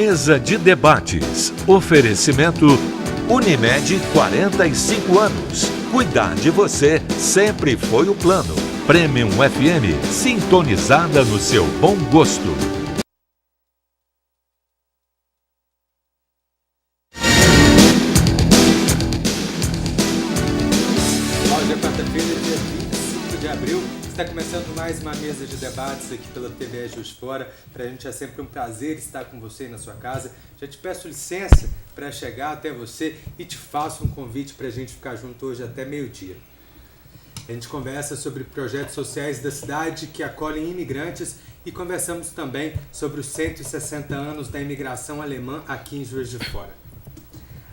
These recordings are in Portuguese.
Mesa de debates. Oferecimento Unimed, 45 anos. Cuidar de você sempre foi o plano. Premium FM, sintonizada no seu bom gosto. Hoje é quarta-feira, dia 25 de abril. Está começando mais uma mesa de debates aqui pela TV Juiz de Fora. Para a gente é sempre um prazer estar com você aí na sua casa. Já te peço licença para chegar até você e te faço um convite para a gente ficar junto hoje até meio-dia. A gente conversa sobre projetos sociais da cidade que acolhem imigrantes e conversamos também sobre os 160 anos da imigração alemã aqui em Juiz de Fora.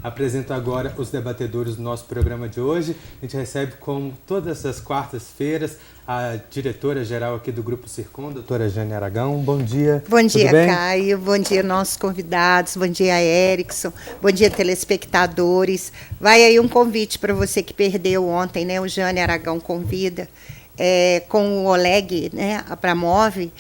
Apresento agora os debatedores do nosso programa de hoje. A gente recebe, como todas as quartas-feiras, a diretora-geral aqui do Grupo Circon, doutora Jane Aragão. Bom dia. Bom dia, Caio. Bom dia, nossos convidados. Bom dia, Erickson. Bom dia, telespectadores. Vai aí um convite para você que perdeu ontem, né? O Jane Aragão convida. Com o Oleg, né, a Pramove.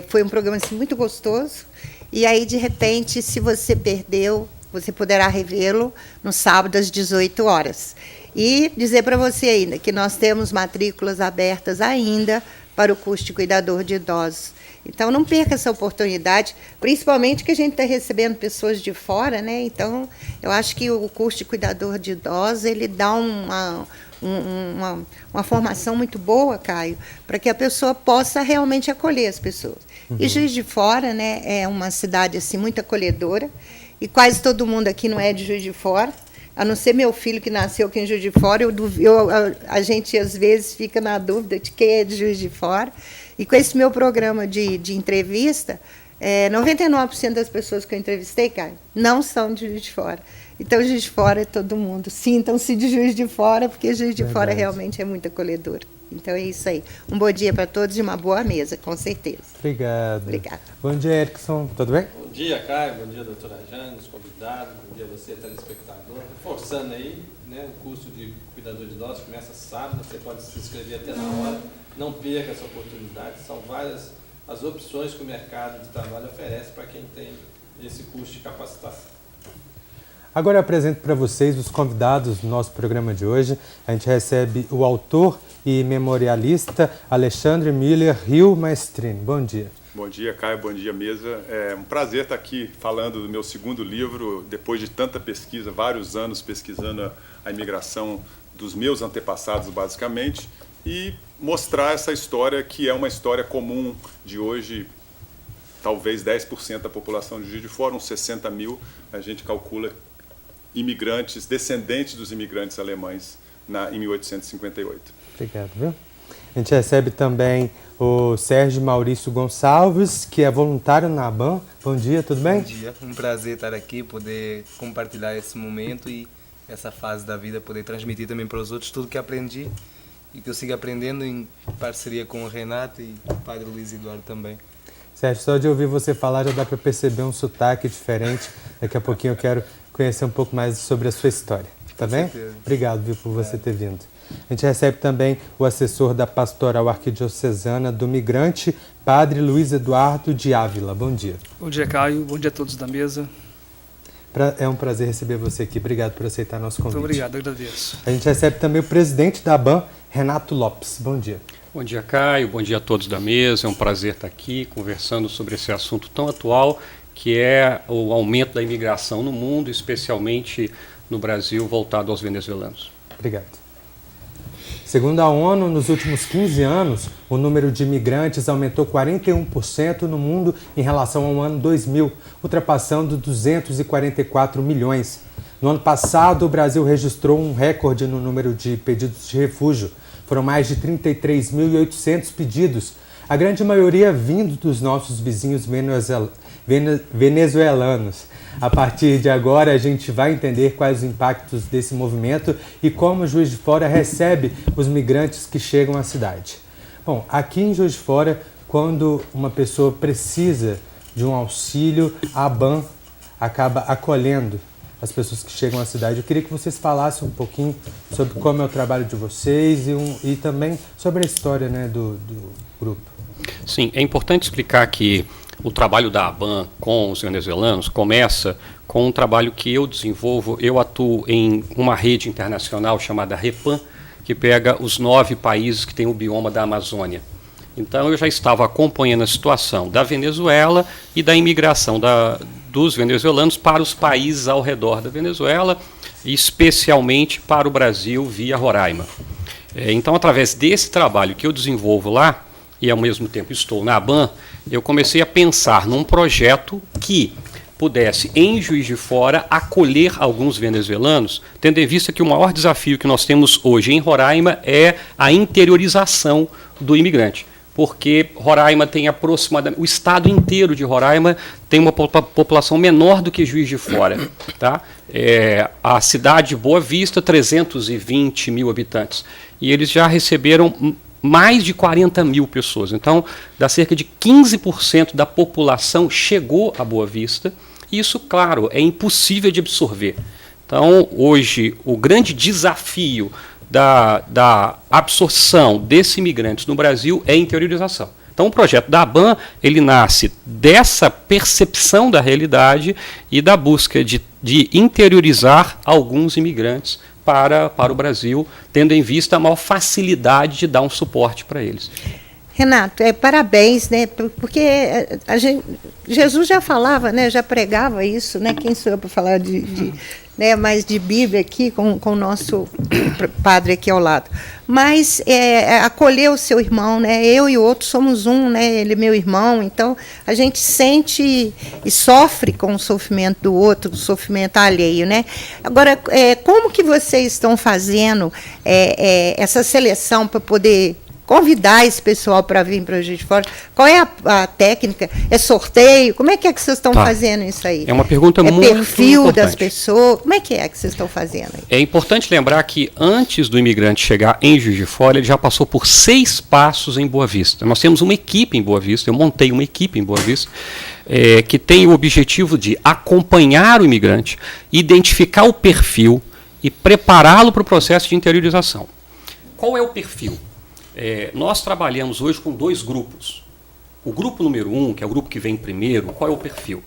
Foi um programa assim, muito gostoso. E aí, de repente, se você perdeu, você poderá revê-lo no sábado às 18 horas. E dizer para você ainda que nós temos matrículas abertas ainda para o curso de cuidador de idosos. Então, não perca essa oportunidade, principalmente que a gente está recebendo pessoas de fora, né? Então, eu acho que o curso de cuidador de idosos, ele dá uma formação muito boa, Caio, para que a pessoa possa realmente acolher as pessoas. E Juiz de Fora, né, é uma cidade assim, muito acolhedora, e quase todo mundo aqui não é de Juiz de Fora, a não ser meu filho que nasceu aqui em Juiz de Fora. A gente, às vezes, fica na dúvida de quem é de Juiz de Fora. E com esse meu programa de entrevista, 99% das pessoas que eu entrevistei, Caio, não são de Juiz de Fora. Então, Juiz de Fora é todo mundo. Sintam-se de Juiz de Fora, porque Juiz de Fora realmente é muito acolhedor. Então, é isso aí. Um bom dia para todos e uma boa mesa, com certeza. Obrigado. Obrigada. Bom dia, Erickson. Tudo bem? Bom dia, Caio. Bom dia, doutora Jane, os convidados. Bom dia a você, telespectador. Reforçando aí, né, o curso de cuidador de idosos começa sábado. Você pode se inscrever até na hora. Não perca essa oportunidade. São várias as opções que o mercado de trabalho oferece para quem tem esse curso de capacitação. Agora eu apresento para vocês os convidados do nosso programa de hoje. A gente recebe o autor e memorialista Alexandre Müller-Hill Maestrini. Bom dia. Bom dia, Caio. Bom dia, mesa. É um prazer estar aqui falando do meu segundo livro, depois de tanta pesquisa, vários anos pesquisando a imigração dos meus antepassados, basicamente, e mostrar essa história que é uma história comum de hoje. Talvez 10% da população de Juiz de Fora, uns 60 mil, a gente calcula imigrantes, descendentes dos imigrantes alemães em 1858. Obrigado, viu? A gente recebe também o Sérgio Maurício Gonçalves, que é voluntário na ABAN. Bom dia, tudo bem? Bom dia, um prazer estar aqui, poder compartilhar esse momento e essa fase da vida, poder transmitir também para os outros tudo que aprendi e que eu sigo aprendendo em parceria com o Renato e o Padre Luiz Eduardo também. Sérgio, só de ouvir você falar já dá para perceber um sotaque diferente. Daqui a pouquinho eu quero conhecer um pouco mais sobre a sua história. Tá bem? Certeza. Obrigado, viu, por você ter vindo. A gente recebe também o assessor da Pastoral Arquidiocesana do Migrante, Padre Luiz Eduardo de Ávila. Bom dia. Bom dia, Caio. Bom dia a todos da mesa. É um prazer receber você aqui. Obrigado por aceitar nosso convite. Muito obrigado, agradeço. A gente recebe também o presidente da ABAN, Renato Lopes. Bom dia. Bom dia, Caio. Bom dia a todos da mesa. É um prazer estar aqui conversando sobre esse assunto tão atual, que é o aumento da imigração no mundo, especialmente no Brasil, voltado aos venezuelanos. Obrigado. Segundo a ONU, nos últimos 15 anos, o número de imigrantes aumentou 41% no mundo em relação ao ano 2000, ultrapassando 244 milhões. No ano passado, o Brasil registrou um recorde no número de pedidos de refúgio. Foram mais de 33.800 pedidos, a grande maioria vindo dos nossos vizinhos venezuelanos. A partir de agora, a gente vai entender quais os impactos desse movimento e como Juiz de Fora recebe os migrantes que chegam à cidade. Bom, aqui em Juiz de Fora, quando uma pessoa precisa de um auxílio, a ABAN acaba acolhendo as pessoas que chegam à cidade. Eu queria que vocês falassem um pouquinho sobre como é o trabalho de vocês e também sobre a história, né, do grupo. Sim, é importante explicar que o trabalho da ABAN com os venezuelanos começa com um trabalho que eu desenvolvo. Eu atuo em uma rede internacional chamada REPAM, que pega os 9 países que têm o bioma da Amazônia. Então, eu já estava acompanhando a situação da Venezuela e da imigração dos venezuelanos para os países ao redor da Venezuela, especialmente para o Brasil via Roraima. Então, através desse trabalho que eu desenvolvo lá, e ao mesmo tempo estou na ABAN, eu comecei a pensar num projeto que pudesse, em Juiz de Fora, acolher alguns venezuelanos, tendo em vista que o maior desafio que nós temos hoje em Roraima é a interiorização do imigrante. Porque Roraima tem aproximadamente, o estado inteiro de Roraima tem uma população menor do que Juiz de Fora. Tá? A cidade de Boa Vista, 320 mil habitantes. E eles já receberam mais de 40 mil pessoas. Então, dá cerca de 15% da população chegou a Boa Vista. Isso, claro, é impossível de absorver. Então, hoje, o grande desafio da absorção desses imigrantes no Brasil é a interiorização. Então, o projeto da ABAN, ele nasce dessa percepção da realidade e da busca de interiorizar alguns imigrantes para o Brasil, tendo em vista a maior facilidade de dar um suporte para eles. Renato, parabéns, né? Porque Jesus já falava, né? Já pregava isso, né? Quem sou eu para falar né? Mais de Bíblia aqui com o nosso padre aqui ao lado. Mas acolher o seu irmão, né? Eu e o outro somos um, né? Ele é meu irmão, então a gente sente e sofre com o sofrimento do outro, o sofrimento alheio, né? Agora, como que vocês estão fazendo essa seleção para poder convidar esse pessoal para vir para Juiz de Fora? Qual é a técnica? É sorteio? Como é que vocês estão fazendo isso aí? É uma pergunta muito importante. É perfil das pessoas? Como é que vocês estão fazendo aí? É importante lembrar que antes do imigrante chegar em Juiz de Fora, ele já passou por 6 passos em Boa Vista. Nós temos uma equipe em Boa Vista, eu montei uma equipe em Boa Vista, que tem o objetivo de acompanhar o imigrante, identificar o perfil e prepará-lo para o processo de interiorização. Qual é o perfil? Nós trabalhamos hoje com 2 grupos. O grupo número 1, que é o grupo que vem primeiro, qual é o perfil?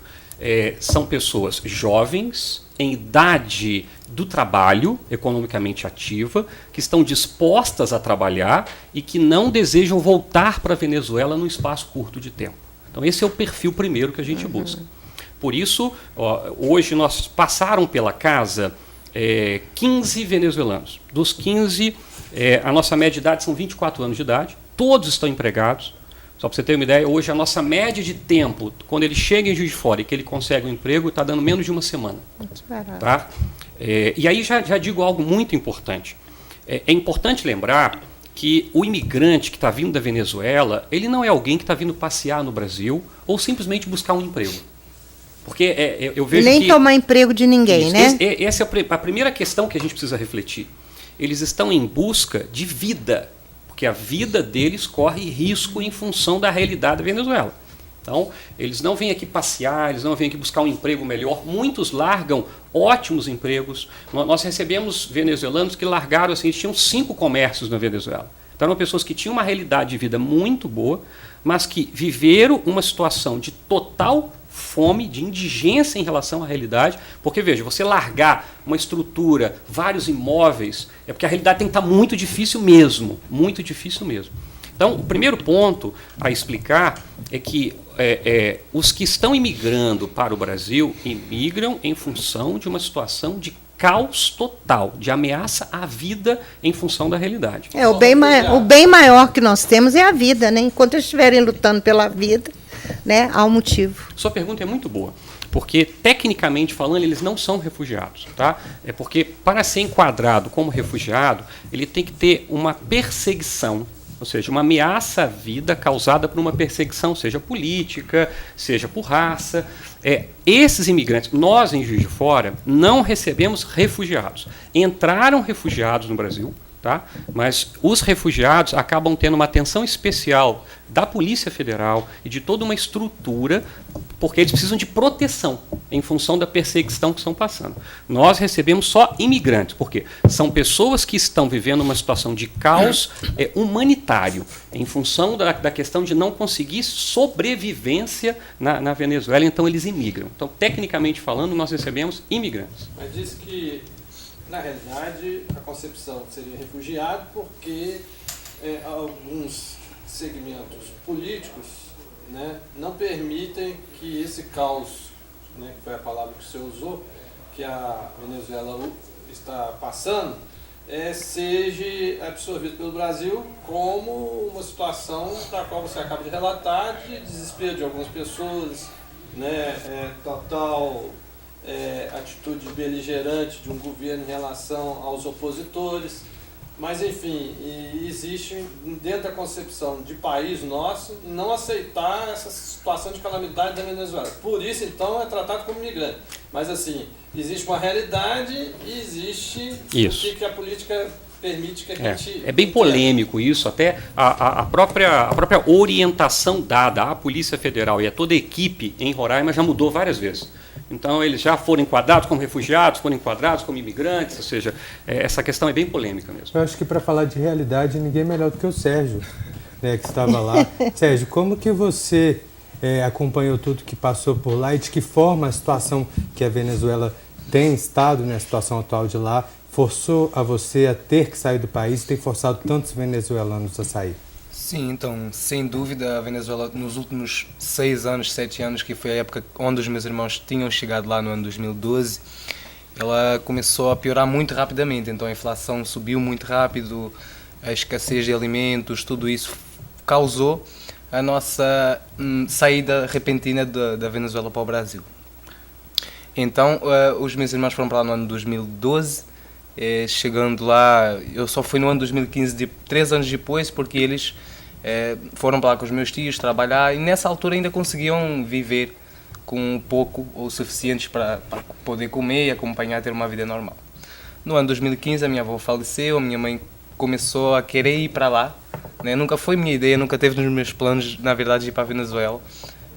São pessoas jovens, em idade do trabalho, economicamente ativa, que estão dispostas a trabalhar e que não desejam voltar para a Venezuela num espaço curto de tempo. Então, esse é o perfil primeiro que a gente busca. Por isso, hoje nós passaram pela casa 15 venezuelanos. Dos 15, a nossa média de idade são 24 anos de idade, todos estão empregados. Só para você ter uma ideia, hoje a nossa média de tempo, quando ele chega em Juiz de Fora e que ele consegue um emprego, está dando menos de uma semana. Tá? E aí já digo algo muito importante. É importante lembrar que o imigrante que está vindo da Venezuela, ele não é alguém que está vindo passear no Brasil ou simplesmente buscar um emprego. Porque eu vejo nem tomar emprego de ninguém, né? Essa é a primeira questão que a gente precisa refletir. Eles estão em busca de vida, porque a vida deles corre risco em função da realidade da Venezuela. Então, eles não vêm aqui passear, eles não vêm aqui buscar um emprego melhor. Muitos largam ótimos empregos. Nós recebemos venezuelanos que largaram, assim, eles tinham 5 comércios na Venezuela. Então, eram pessoas que tinham uma realidade de vida muito boa, mas que viveram uma situação de total fome, de indigência em relação à realidade, porque, veja, você largar uma estrutura, vários imóveis, é porque a realidade tem que estar muito difícil mesmo, muito difícil mesmo. Então, o primeiro ponto a explicar é que os que estão imigrando para o Brasil, imigram em função de uma situação de caos total, de ameaça à vida em função da realidade. O bem maior que nós temos é a vida, né? Enquanto eles estiverem lutando pela vida, né, há um motivo. Sua pergunta é muito boa, porque, tecnicamente falando, eles não são refugiados. Tá? É porque, para ser enquadrado como refugiado, ele tem que ter uma perseguição, ou seja, uma ameaça à vida causada por uma perseguição, seja política, seja por raça. Esses imigrantes, nós em Juiz de Fora, não recebemos refugiados. Entraram refugiados no Brasil, tá? Mas os refugiados acabam tendo uma atenção especial da Polícia Federal e de toda uma estrutura, porque eles precisam de proteção. em função da perseguição que estão passando. Nós recebemos só imigrantes, porque são pessoas que estão vivendo uma situação de caos humanitário, em função da questão de não conseguir sobrevivência na Venezuela, então eles imigram. Então, tecnicamente falando, nós recebemos imigrantes. Mas diz que, na realidade, a concepção seria refugiado porque alguns segmentos políticos, né, não permitem que esse caos, né, que foi a palavra que você usou, que a Venezuela está passando, seja absorvido pelo Brasil como uma situação para a qual você acaba de relatar, de desespero de algumas pessoas, né, total atitude beligerante de um governo em relação aos opositores. Mas, enfim, existe dentro da concepção de país nosso não aceitar essa situação de calamidade da Venezuela. Por isso, então, é tratado como migrante. Mas, assim, existe uma realidade e existe o que a política permite que a gente... É bem polêmico isso, até a própria orientação dada à Polícia Federal e a toda a equipe em Roraima já mudou várias vezes. Então, eles já foram enquadrados como refugiados, foram enquadrados como imigrantes, ou seja, essa questão é bem polêmica mesmo. Eu acho que para falar de realidade, ninguém melhor do que o Sérgio, né, que estava lá. Sérgio, como que você acompanhou tudo que passou por lá e de que forma a situação que a Venezuela tem estado, né, a situação atual de lá, forçou a você a ter que sair do país e tem forçado tantos venezuelanos a sair? Sim, então, sem dúvida, a Venezuela, nos últimos 6 anos, 7 anos, que foi a época onde os meus irmãos tinham chegado lá no ano 2012, ela começou a piorar muito rapidamente. Então, a inflação subiu muito rápido, a escassez de alimentos, tudo isso causou a nossa saída repentina da Venezuela para o Brasil. Então, os meus irmãos foram para lá no ano 2012, chegando lá, eu só fui no ano 2015, 3 anos depois, porque eles foram para lá com os meus tios trabalhar e nessa altura ainda conseguiam viver com pouco ou suficientes para poder comer e acompanhar, ter uma vida normal. No ano 2015 a minha avó faleceu, a minha mãe começou a querer ir para lá, né? Nunca foi minha ideia, nunca teve nos meus planos, na verdade, ir para a Venezuela,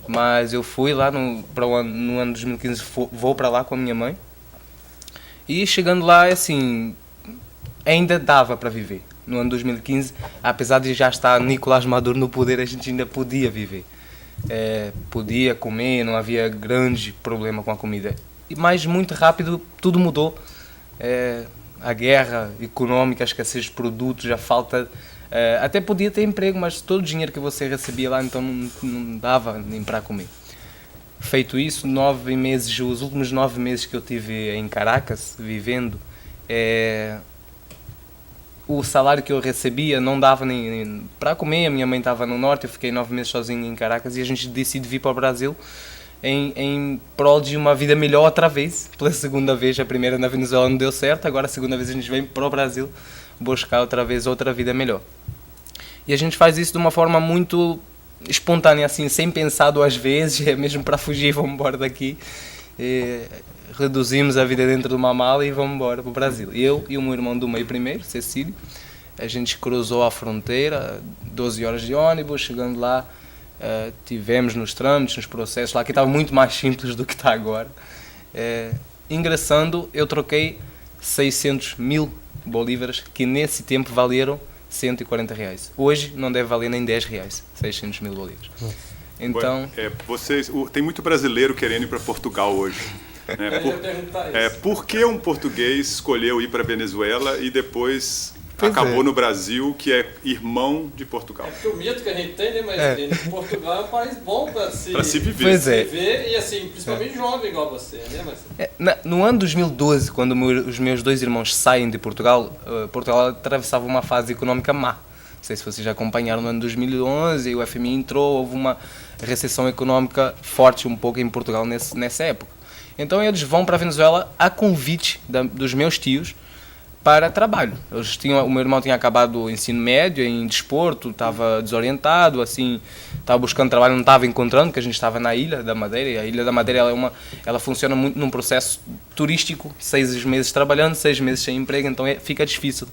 mas eu fui lá no ano 2015, vou para lá com a minha mãe. E chegando lá, assim, ainda dava para viver. No ano 2015, apesar de já estar Nicolás Maduro no poder, a gente ainda podia viver. Podia comer, não havia grande problema com a comida. Mas muito rápido tudo mudou. A guerra econômica, a escassez de produtos, a falta... até podia ter emprego, mas todo o dinheiro que você recebia lá, então não dava nem para comer. Feito isso, 9 meses, os últimos 9 meses que eu tive em Caracas, vivendo, o salário que eu recebia não dava nem para comer. A minha mãe estava no norte, eu fiquei 9 meses sozinho em Caracas e a gente decide vir para o Brasil em prol de uma vida melhor outra vez, pela segunda vez. A primeira na Venezuela não deu certo, agora a segunda vez a gente vem para o Brasil buscar outra vez outra vida melhor. E a gente faz isso de uma forma muito espontânea, assim, sem pensar 2 vezes, mesmo para fugir, vamos embora daqui. Reduzimos a vida dentro de uma mala e vamos embora para o Brasil. Eu e o meu irmão do meio primeiro, Cecílio, a gente cruzou a fronteira, 12 horas de ônibus, chegando lá, tivemos nos trâmites, nos processos lá, que estava muito mais simples do que está agora. Ingressando, eu troquei 600 mil bolívares, que nesse tempo valeram 140 reais. Hoje não deve valer nem 10 reais, 600 mil bolívares. Então... tem muito brasileiro querendo ir para Portugal hoje. Por que um português escolheu ir para a Venezuela e depois acabou no Brasil, que é irmão de Portugal? Porque o mito que a gente tem, né, mas Portugal é um país bom para se viver. Pois é. Viver, e assim, principalmente jovem igual você, né, mas... No ano 2012, quando os meus 2 irmãos saem de Portugal, Portugal atravessava uma fase econômica má. Não sei se vocês já acompanharam, no ano 2011, o FMI entrou, houve uma recessão econômica forte um pouco em Portugal nessa época. Então eles vão para a Venezuela a convite dos meus tios para trabalho. O meu irmão tinha acabado o ensino médio em desporto, estava desorientado, assim, estava buscando trabalho, não estava encontrando, porque a gente estava na Ilha da Madeira, e a Ilha da Madeira ela funciona muito num processo turístico, 6 meses trabalhando, 6 meses sem emprego, então fica difícil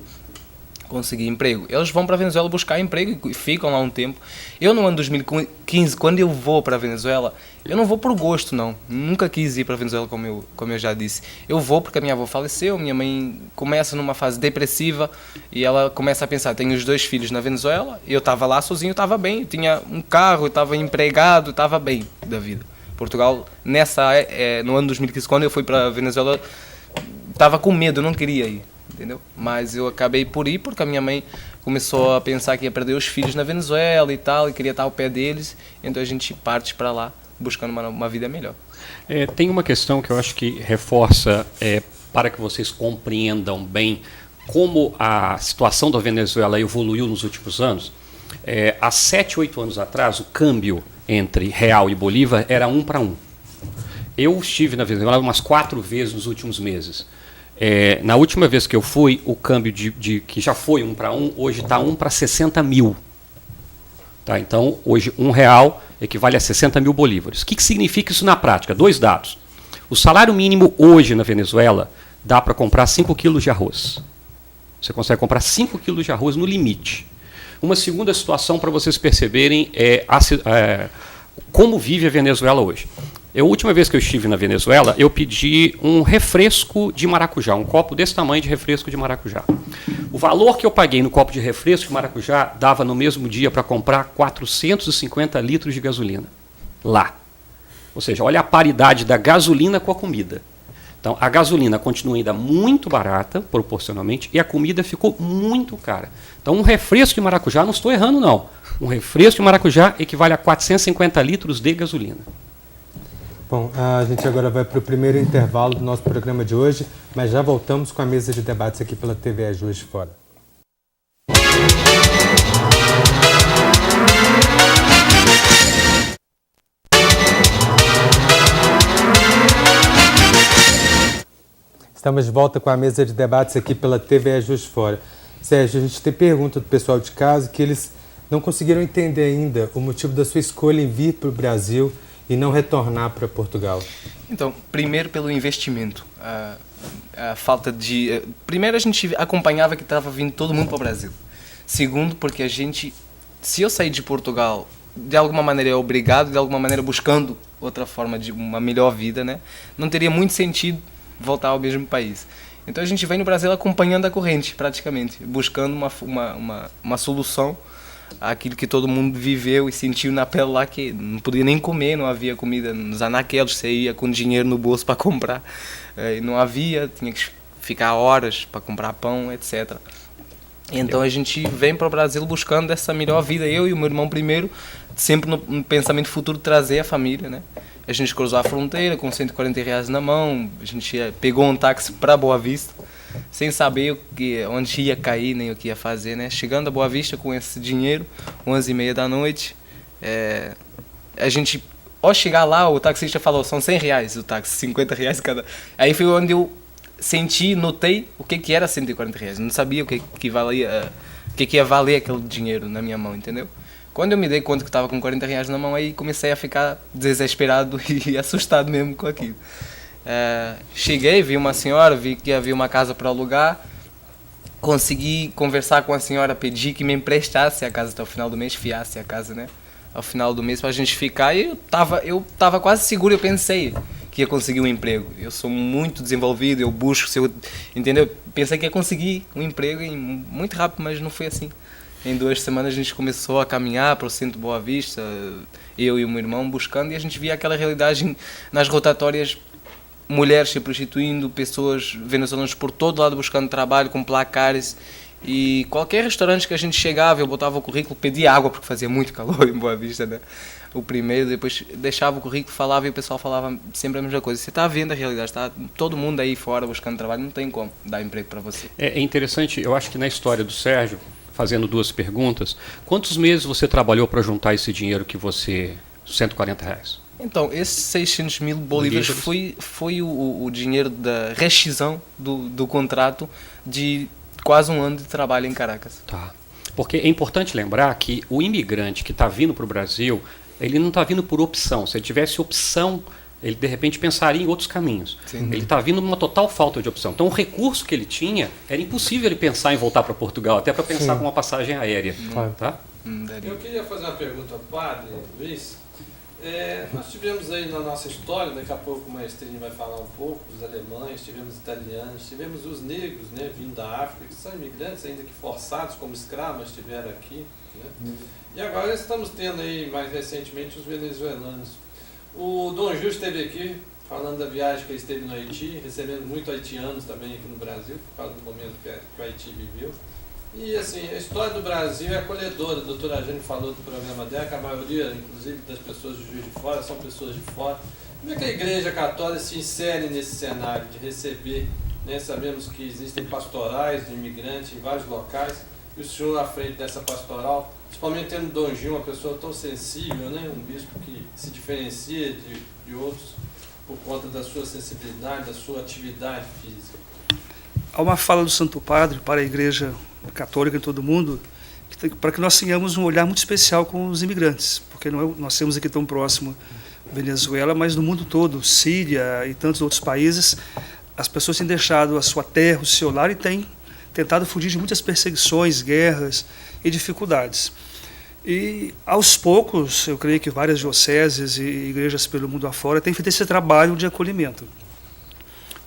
conseguir emprego. Eles vão para a Venezuela buscar emprego e ficam lá um tempo. Eu, no ano de 2015, quando eu vou para a Venezuela, eu não vou por gosto, não. Nunca quis ir para a Venezuela, como eu já disse. Eu vou porque a minha avó faleceu, minha mãe começa numa fase depressiva e ela começa a pensar, tenho os 2 filhos na Venezuela, eu estava lá sozinho, estava bem, eu tinha um carro, eu estava empregado, estava bem da vida. Portugal, no ano de 2015, quando eu fui para a Venezuela, estava com medo, eu não queria ir. Entendeu? Mas eu acabei por ir porque a minha mãe começou a pensar que ia perder os filhos na Venezuela e tal, e queria estar ao pé deles, então a gente parte para lá buscando uma vida melhor. Tem uma questão que eu acho que reforça, para que vocês compreendam bem como a situação da Venezuela evoluiu nos últimos anos. Há 7, 8 anos atrás, o câmbio entre real e bolívar era 1 para 1. Eu estive na Venezuela umas 4 vezes nos últimos meses. Na última vez que eu fui, o câmbio que já foi 1 para 1, hoje está 1 para 60 mil. Tá? Então, hoje R$1 equivale a 60 mil bolívares. O que significa isso na prática? 2 dados. O salário mínimo hoje na Venezuela dá para comprar 5 quilos de arroz. Você consegue comprar 5 quilos de arroz no limite. Uma segunda situação para vocês perceberem como vive a Venezuela hoje. A última vez que eu estive na Venezuela, eu pedi um refresco de maracujá, um copo desse tamanho de refresco de maracujá. O valor que eu paguei no copo de refresco de maracujá dava no mesmo dia para comprar 450 litros de gasolina. Lá. Ou seja, olha a paridade da gasolina com a comida. Então, a gasolina continua ainda muito barata, proporcionalmente, e a comida ficou muito cara. Então, um refresco de maracujá, não estou errando não, um refresco de maracujá equivale a 450 litros de gasolina. Bom, a gente agora vai para o primeiro intervalo do nosso programa de hoje, mas já voltamos com a mesa de debates aqui pela TV Juiz de Fora. Estamos de volta com a mesa de debates aqui pela TV Juiz de Fora. Sérgio, a gente tem pergunta do pessoal de casa que eles não conseguiram entender ainda o motivo da sua escolha em vir para o Brasil e não retornar para Portugal. Então, primeiro pelo investimento. A falta de... Primeiro a gente acompanhava que estava vindo todo mundo para o Brasil. Segundo, porque se eu sair de Portugal, de alguma maneira é obrigado, de alguma maneira buscando outra forma de uma melhor vida, né? Não teria muito sentido voltar ao mesmo país. Então a gente vem no Brasil acompanhando a corrente, praticamente, buscando uma solução àquilo que todo mundo viveu e sentiu na pele lá, que não podia nem comer, não havia comida nos anaqueles, você ia com dinheiro no bolso para comprar, não havia, tinha que ficar horas para comprar pão, etc. Então a gente vem para o Brasil buscando essa melhor vida, eu e o meu irmão primeiro, sempre no pensamento futuro de trazer a família, né? A gente cruzou a fronteira com R$140 na mão, a gente pegou um táxi para Boa Vista, sem saber onde ia cair, nem o que ia fazer, né? Chegando a Boa Vista com esse dinheiro, 11h30 da noite, a gente, ao chegar lá, o taxista falou, são R$100 o táxi, R$50 cada. Aí foi onde eu notei o que era R$140, não sabia o que ia valer aquele dinheiro na minha mão, entendeu? Quando eu me dei conta que estava com R$40 na mão, aí comecei a ficar desesperado e assustado mesmo com aquilo. Cheguei, vi uma senhora, vi que havia uma casa para alugar, consegui conversar com a senhora, pedi que me emprestasse a casa até o final do mês, fiasse a casa, né? Ao final do mês para a gente ficar, e eu tava quase seguro, eu pensei que ia conseguir um emprego. Eu sou muito desenvolvido, eu busco, entendeu? Pensei que ia conseguir um emprego muito rápido, mas não foi assim. Em 2 semanas a gente começou a caminhar para o centro de Boa Vista, eu e o meu irmão buscando, e a gente via aquela realidade nas rotatórias, mulheres se prostituindo, pessoas venezuelanas por todo lado buscando trabalho, com placares, e qualquer restaurante que a gente chegava, eu botava o currículo, pedia água, porque fazia muito calor em Boa Vista, né? O primeiro, depois deixava o currículo, falava, e o pessoal falava sempre a mesma coisa. Você está vendo a realidade, está todo mundo aí fora buscando trabalho, não tem como dar emprego para você. É interessante, eu acho que na história do Sérgio, fazendo 2 perguntas, quantos meses você trabalhou para juntar esse dinheiro que você... R$140? Então, esses 600 mil bolívares foi o dinheiro da rescisão do contrato de quase 1 ano de trabalho em Caracas. Tá. Porque é importante lembrar que o imigrante que está vindo para o Brasil, ele não está vindo por opção. Se ele tivesse opção ele de repente pensaria em outros caminhos. Ele está vindo numa total falta de opção. Então o recurso que ele tinha, era impossível ele pensar em voltar para Portugal, até para pensar com uma passagem aérea. Tá? Eu queria fazer uma pergunta ao padre Luiz. Nós tivemos aí na nossa história, daqui a pouco o Maestrinho vai falar um pouco, dos alemães, tivemos italianos, tivemos os negros, né, vindo da África, que são imigrantes ainda que forçados como escravos, mas estiveram aqui. Né? E agora estamos tendo aí, mais recentemente, os venezuelanos. O Dom Gil esteve aqui, falando da viagem que ele esteve no Haiti, recebendo muitos haitianos também aqui no Brasil, por causa do momento que o Haiti viveu. E assim, a história do Brasil é acolhedora. A doutora Jane falou do programa dela, que a maioria, inclusive, das pessoas de Juiz de Fora, são pessoas de fora. Como é que a Igreja Católica se insere nesse cenário de receber, né? Sabemos que existem pastorais de imigrantes em vários locais, e o senhor à frente dessa pastoral, principalmente tendo Dom Gil, uma pessoa tão sensível, né? Um bispo que se diferencia de outros por conta da sua sensibilidade, da sua atividade física. Há uma fala do Santo Padre para a Igreja Católica em todo o mundo, para que nós tenhamos um olhar muito especial com os imigrantes, porque nós temos aqui tão próximo Venezuela, mas no mundo todo, Síria e tantos outros países, as pessoas têm deixado a sua terra, o seu lar, e têm tentado fugir de muitas perseguições, guerras e dificuldades. E aos poucos, eu creio que várias dioceses e igrejas pelo mundo afora têm feito esse trabalho de acolhimento.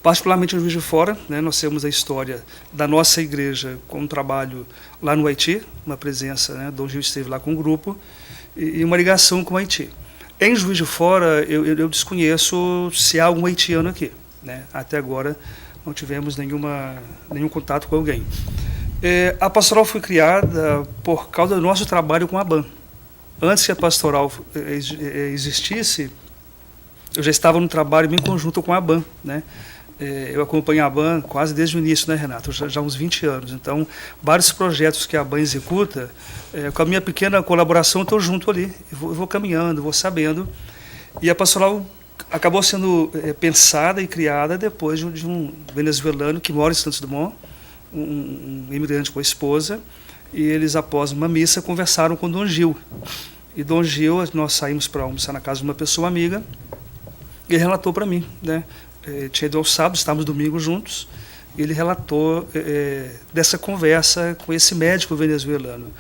Particularmente em Juiz de Fora, né, nós temos a história da nossa igreja com um trabalho lá no Haiti, uma presença, né, Dom Gil esteve lá com um grupo, e uma ligação com o Haiti. Em Juiz de Fora, eu desconheço se há algum haitiano aqui. Né? Até agora não tivemos nenhum contato com alguém. A pastoral foi criada por causa do nosso trabalho com a ABAN. Antes que a pastoral existisse, eu já estava no trabalho em conjunto com a ABAN, né? Eu acompanho a ABAN quase desde o início, né, Renato? Já há uns 20 anos. Então, vários projetos que a ABAN executa, com a minha pequena colaboração, eu estou junto ali. Eu vou caminhando, vou sabendo. E a pastoral acabou sendo pensada e criada depois de um venezuelano que mora em Santos Dumont, um imigrante com a esposa, e eles, após uma missa, conversaram com Dom Gil. E Dom Gil, nós saímos para almoçar na casa de uma pessoa amiga, e ele relatou para mim, né? Tinha ido ao sábado, estávamos domingo juntos, e ele relatou dessa conversa com esse médico venezuelano.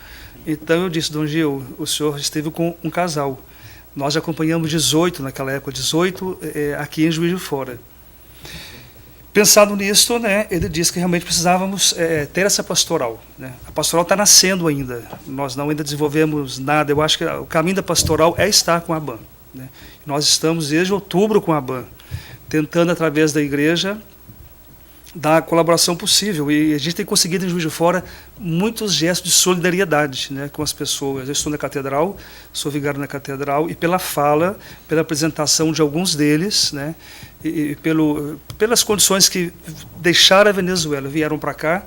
Então eu disse: Dom Gil, o senhor esteve com um casal. Nós acompanhamos 18, naquela época, 18 aqui em Juiz de Fora. Pensado nisso, né, ele disse que realmente precisávamos ter essa pastoral. Né? A pastoral está nascendo ainda, nós ainda desenvolvemos nada. Eu acho que o caminho da pastoral é estar com a ABAN. Né? Nós estamos desde outubro com a ABAN, tentando, através da igreja, dar a colaboração possível. E a gente tem conseguido, em Juiz de Fora, muitos gestos de solidariedade, né, com as pessoas. Eu estou na catedral, sou vigário na catedral, e pela fala, pela apresentação de alguns deles, né, e pelas condições que deixaram a Venezuela, vieram para cá,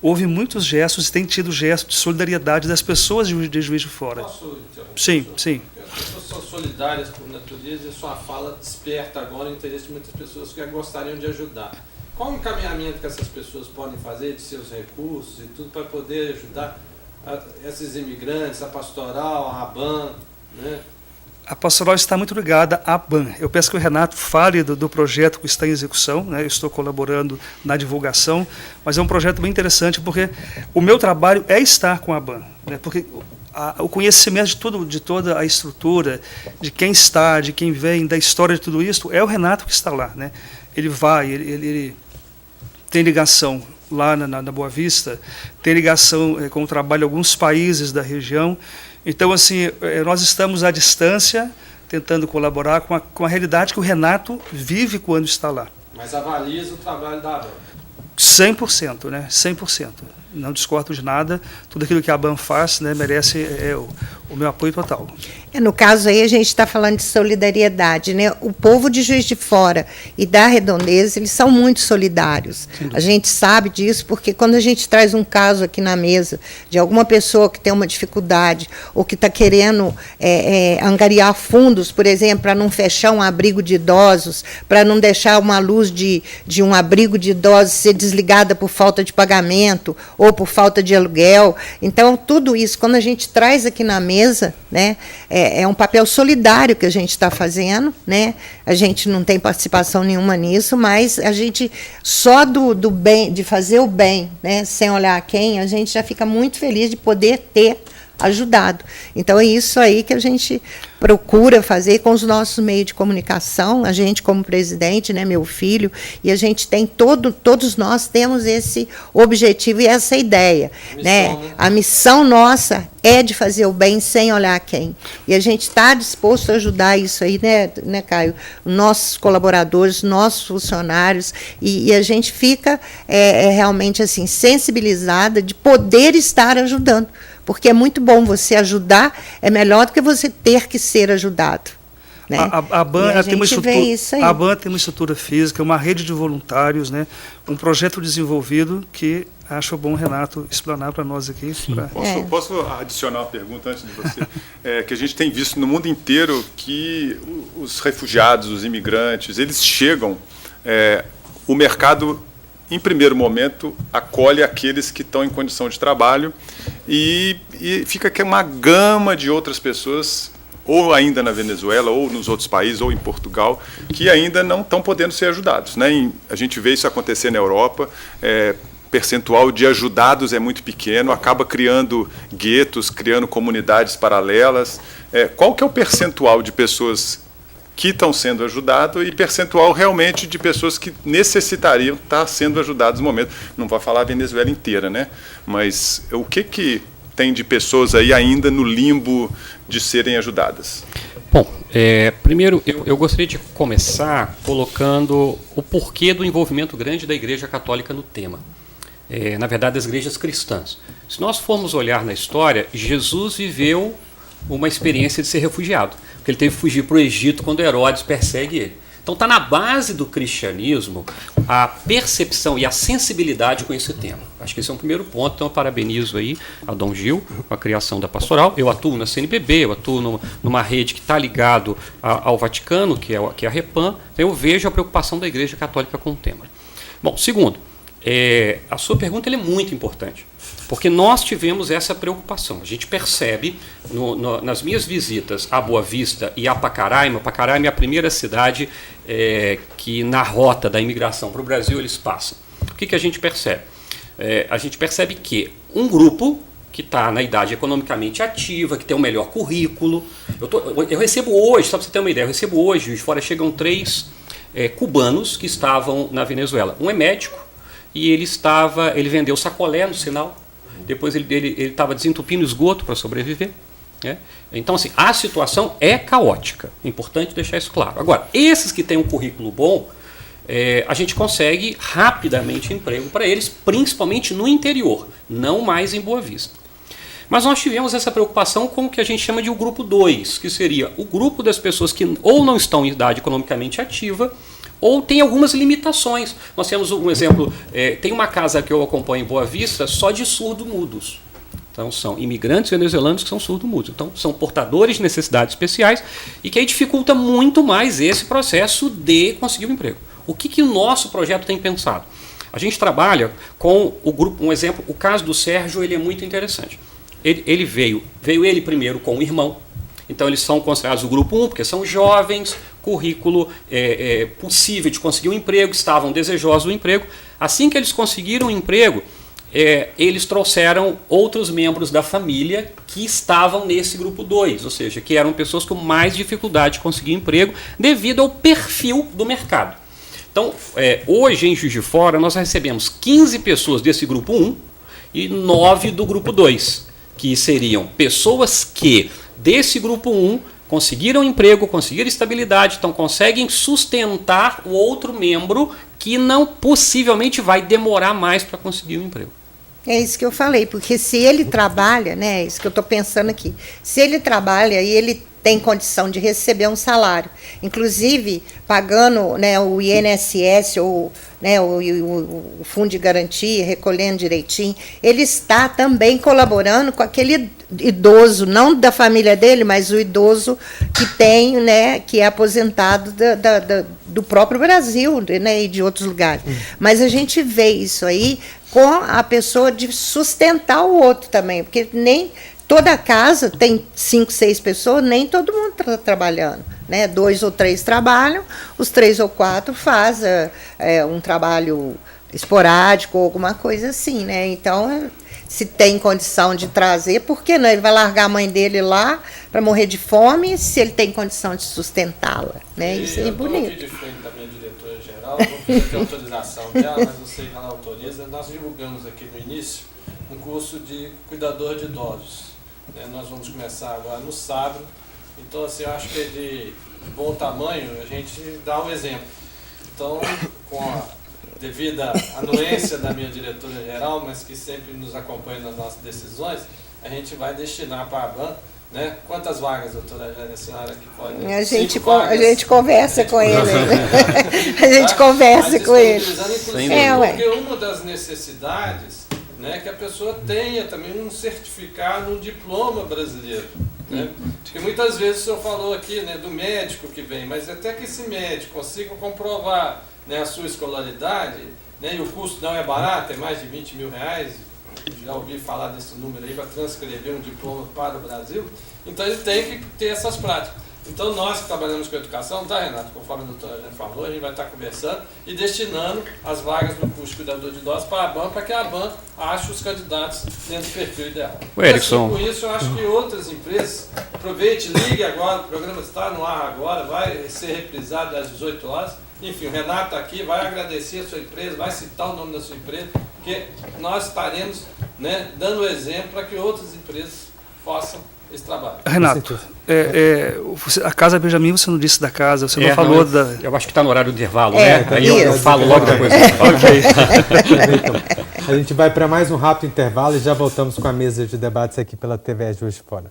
houve muitos gestos, e tem tido gestos de solidariedade das pessoas de Juiz de Fora. Posso interromper? Sim. As pessoas são solidárias por natureza, e sua fala desperta agora o interesse de muitas pessoas que gostariam de ajudar. Qual o encaminhamento que essas pessoas podem fazer de seus recursos e tudo para poder ajudar esses imigrantes, a pastoral, a ABAN, né? A pastoral está muito ligada à ABAN. Eu peço que o Renato fale do projeto que está em execução, né? Eu estou colaborando na divulgação, mas é um projeto bem interessante porque o meu trabalho é estar com a ABAN, né? Porque o conhecimento de toda a estrutura, de quem está, de quem vem, da história de tudo isso, é o Renato que está lá, né? Ele tem ligação lá na Boa Vista, tem ligação com o trabalho em alguns países da região. Então, assim, nós estamos à distância, tentando colaborar com a realidade que o Renato vive quando está lá. Mas avaliza o trabalho da ABAN. 100%, né? 100%. Não discordo de nada. Tudo aquilo que a ABAN faz, né, merece o meu apoio total. No caso aí, a gente está falando de solidariedade, né? O povo de Juiz de Fora e da Redondeza, eles são muito solidários. A gente sabe disso porque quando a gente traz um caso aqui na mesa de alguma pessoa que tem uma dificuldade ou que está querendo angariar fundos, por exemplo, para não fechar um abrigo de idosos, para não deixar uma luz de um abrigo de idosos ser desligada por falta de pagamento ou por falta de aluguel. Então, tudo isso, quando a gente traz aqui na mesa, mesa, né? É um papel solidário que a gente está fazendo, né? A gente não tem participação nenhuma nisso, mas a gente, só do bem, de fazer o bem, né? Sem olhar a quem, a gente já fica muito feliz de poder ter ajudado. Então é isso aí que a gente procura fazer com os nossos meios de comunicação, a gente como presidente, né, meu filho, e a gente tem todos nós temos esse objetivo e essa ideia, né? A missão nossa é de fazer o bem sem olhar a quem. E a gente está disposto a ajudar isso aí, né, Caio? Nossos colaboradores, nossos funcionários, e a gente fica realmente assim sensibilizada de poder estar ajudando. Porque é muito bom você ajudar, é melhor do que você ter que ser ajudado. Né? A BAN tem uma estrutura, isso aí. A BAN tem uma estrutura física, uma rede de voluntários, né? Um projeto desenvolvido que acho bom, Renato, explanar para nós aqui. Posso adicionar uma pergunta antes de você? Que a gente tem visto no mundo inteiro que os refugiados, os imigrantes, eles chegam, o mercado, em primeiro momento, acolhe aqueles que estão em condição de trabalho e fica aqui uma gama de outras pessoas, ou ainda na Venezuela, ou nos outros países, ou em Portugal, que ainda não estão podendo ser ajudados. Né? A gente vê isso acontecer na Europa, percentual de ajudados é muito pequeno, acaba criando guetos, criando comunidades paralelas. Qual que é o percentual de pessoas que estão sendo ajudados e percentual realmente de pessoas que necessitariam estar sendo ajudadas no momento? Não vou falar a Venezuela inteira, né? Mas o que tem de pessoas aí ainda no limbo de serem ajudadas? Bom, primeiro eu gostaria de começar colocando o porquê do envolvimento grande da Igreja Católica no tema. Na verdade, das igrejas cristãs. Se nós formos olhar na história, Jesus viveu uma experiência de ser refugiado, porque ele teve que fugir para o Egito quando Herodes persegue ele. Então está na base do cristianismo a percepção e a sensibilidade com esse tema. Acho que esse é um primeiro ponto, então eu parabenizo aí a Dom Gil, com a criação da pastoral. Eu atuo na CNBB, eu atuo numa rede que está ligado ao Vaticano, que é a Repam, então eu vejo a preocupação da Igreja Católica com o tema. Bom, segundo, a sua pergunta é muito importante, porque nós tivemos essa preocupação. A gente percebe nas minhas visitas a Boa Vista e a Pacaraima. Pacaraima é a primeira cidade que na rota da imigração para o Brasil eles passam. O que a gente percebe? A gente percebe que um grupo que está na idade economicamente ativa, que tem o melhor currículo. Eu recebo hoje, só para você ter uma ideia, eu recebo hoje, de fora chegam 3 cubanos que estavam na Venezuela. Um é médico e ele vendeu sacolé no sinal. Depois ele estava desentupindo esgoto para sobreviver. Né? Então, assim, a situação é caótica. É importante deixar isso claro. Agora, esses que têm um currículo bom, a gente consegue rapidamente emprego para eles, principalmente no interior, não mais em Boa Vista. Mas nós tivemos essa preocupação com o que a gente chama de o grupo 2, que seria o grupo das pessoas que ou não estão em idade economicamente ativa, ou tem algumas limitações. Nós temos um exemplo, tem uma casa que eu acompanho em Boa Vista só de surdo-mudos. Então são imigrantes venezuelanos que são surdo-mudos. Então são portadores de necessidades especiais e que aí dificulta muito mais esse processo de conseguir um emprego. O que o nosso projeto tem pensado? A gente trabalha com o grupo, um exemplo, o caso do Sérgio, ele é muito interessante. Ele veio ele primeiro com o irmão. Então eles são considerados o grupo 1, porque são jovens, currículo possível de conseguir um emprego, estavam desejosos do emprego. Assim que eles conseguiram um emprego, eles trouxeram outros membros da família que estavam nesse grupo 2, ou seja, que eram pessoas com mais dificuldade de conseguir emprego devido ao perfil do mercado. Então, hoje em Juiz de Fora, nós recebemos 15 pessoas desse grupo 1 e 9 do grupo 2, que seriam pessoas que, desse grupo 1, conseguiram emprego, conseguiram estabilidade, então conseguem sustentar o outro membro que não possivelmente vai demorar mais para conseguir um emprego. É isso que eu falei, porque se ele trabalha, né, isso que eu estou pensando aqui, se ele trabalha e ele tem condição de receber um salário, inclusive pagando, né, o INSS ou, né, o Fundo de Garantia, recolhendo direitinho, ele está também colaborando com aquele idoso, não da família dele, mas o idoso que tem, né, que é aposentado do próprio Brasil, né, e de outros lugares. Mas a gente vê isso aí com a pessoa de sustentar o outro também, porque nem toda casa tem 5, 6 pessoas, nem todo mundo está trabalhando, né? 2 ou 3 trabalham, os 3 ou 4 fazem um trabalho esporádico ou alguma coisa assim, né? Então, se tem condição de trazer, por que não? Ele vai largar a mãe dele lá para morrer de fome, se ele tem condição de sustentá-la, né? Isso é bonito. Eu estou aqui de frente da minha diretora-geral, vou pedir a autorização dela, mas não sei se ela autoriza. Nós divulgamos aqui no início um curso de cuidador de idosos. Nós vamos começar agora no sábado. Então, assim, eu acho que é de bom tamanho a gente dá um exemplo. Então, com a devida anuência da minha diretora-geral, mas que sempre nos acompanha nas nossas decisões, a gente vai destinar para a ABAN, né? Quantas vagas, doutora Jane, a senhora que pode... A gente conversa com ele. A gente conversa com ele. Porque uma das necessidades, né, que a pessoa tenha também um certificado, um diploma brasileiro. Né? Porque muitas vezes o senhor falou aqui, né, do médico que vem, mas até que esse médico consiga comprovar, né, a sua escolaridade, né, e o custo não é barato, é mais de 20 mil reais, já ouvi falar desse número aí para transcrever um diploma para o Brasil, então ele tem que ter essas práticas. Então nós que trabalhamos com educação, tá, Renato, conforme a doutora já falou, a gente vai estar conversando e destinando as vagas do curso de cuidador de idosos para a ABAN, para que a ABAN ache os candidatos dentro do perfil ideal. Erickson. Assim, com isso, eu acho que outras empresas, aproveite, ligue agora, o programa está no ar agora, vai ser reprisado às 18 horas. Enfim, o Renato está aqui, vai agradecer a sua empresa, vai citar o nome da sua empresa, porque nós estaremos, né, dando exemplo para que outras empresas façam esse trabalho. Renato, a Casa Benjamin, você não disse da casa, você não falou da... Eu acho que está no horário do intervalo, né? Aí eu falo logo depois. Ok. A gente vai para mais um rápido intervalo e já voltamos com a mesa de debates aqui pela TV Juiz de Fora.